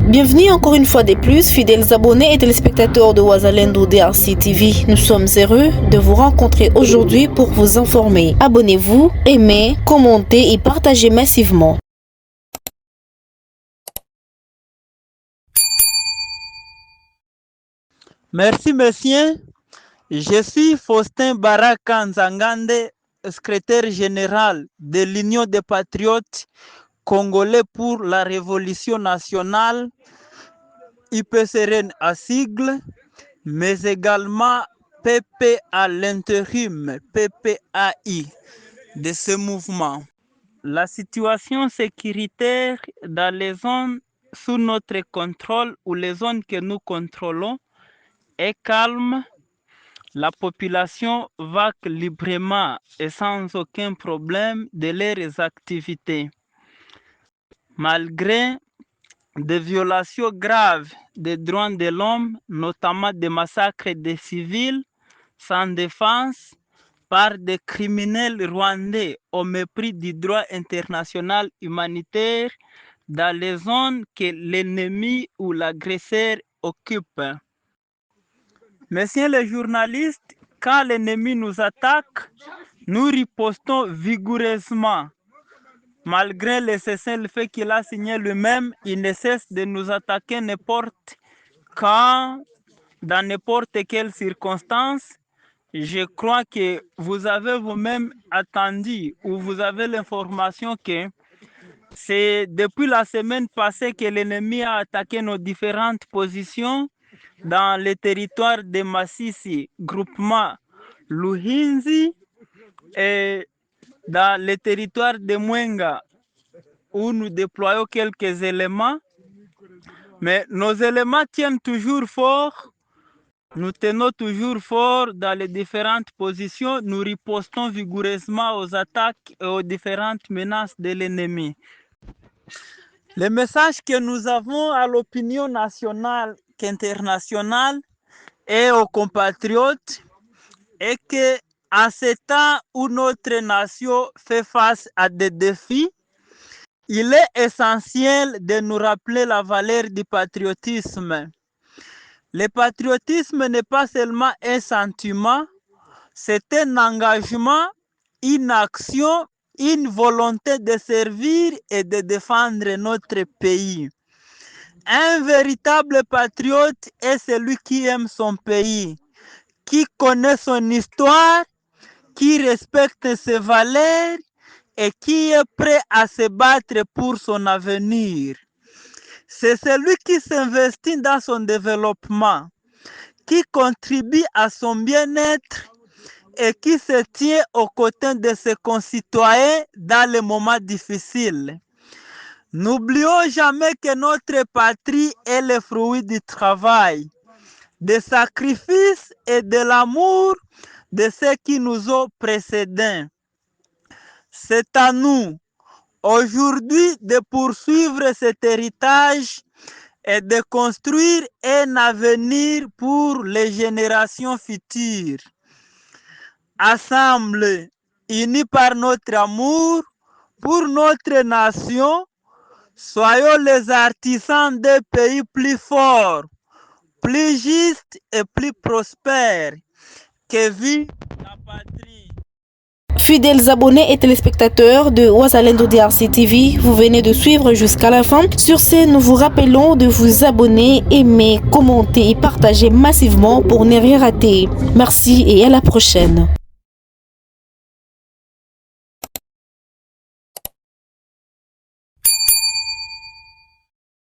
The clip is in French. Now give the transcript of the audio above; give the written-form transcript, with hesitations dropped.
Bienvenue encore une fois de plus, fidèles abonnés et téléspectateurs de Wazalendo DRC TV. Nous sommes heureux de vous rencontrer aujourd'hui pour vous informer. Abonnez-vous, aimez, commentez et partagez massivement. Merci, monsieur. Je suis Faustin Baraka Nzangande, secrétaire général de l'Union des patriotes congolais pour la révolution nationale, IPCRN à sigle, mais également PP à l'intérim, PPAI de ce mouvement. La situation sécuritaire dans les zones sous notre contrôle ou les zones que nous contrôlons est calme. La population va librement et sans aucun problème de leurs activités. Malgré des violations graves des droits de l'homme, notamment des massacres de civils sans défense par des criminels rwandais au mépris du droit international humanitaire dans les zones que l'ennemi ou l'agresseur occupe. Messieurs les journalistes, quand l'ennemi nous attaque, nous ripostons vigoureusement. Malgré le cessez-le-feu qu'il a signé lui-même, il ne cesse de nous attaquer n'importe quand, dans n'importe quelle circonstance. Je crois que vous avez vous-même attendu ou vous avez l'information que c'est depuis la semaine passée que l'ennemi a attaqué nos différentes positions dans le territoire de Massissi, groupement Luhinzi, et dans le territoire de Mwenga, où nous déployons quelques éléments. Mais nos éléments tiennent toujours fort. Nous tenons toujours fort dans les différentes positions. Nous ripostons vigoureusement aux attaques et aux différentes menaces de l'ennemi. Le message que nous avons à l'opinion nationale qu'internationale et aux compatriotes est que en ce temps où notre nation fait face à des défis, il est essentiel de nous rappeler la valeur du patriotisme. Le patriotisme n'est pas seulement un sentiment, c'est un engagement, une action, une volonté de servir et de défendre notre pays. Un véritable patriote est celui qui aime son pays, qui connaît son histoire, qui respecte ses valeurs et qui est prêt à se battre pour son avenir. C'est celui qui s'investit dans son développement, qui contribue à son bien-être et qui se tient aux côtés de ses concitoyens dans les moments difficiles. N'oublions jamais que notre patrie est le fruit du travail, des sacrifices et de l'amour de ceux qui nous ont précédés. C'est à nous, aujourd'hui, de poursuivre cet héritage et de construire un avenir pour les générations futures. Ensemble, unis par notre amour pour notre nation, soyons les artisans d'un pays plus fort, plus juste et plus prospère. Que vive la patrie! Fidèles abonnés et téléspectateurs de Wazalendo DRC TV, vous venez de suivre jusqu'à la fin. Sur ce, nous vous rappelons de vous abonner, aimer, commenter et partager massivement pour ne rien rater. Merci et à la prochaine.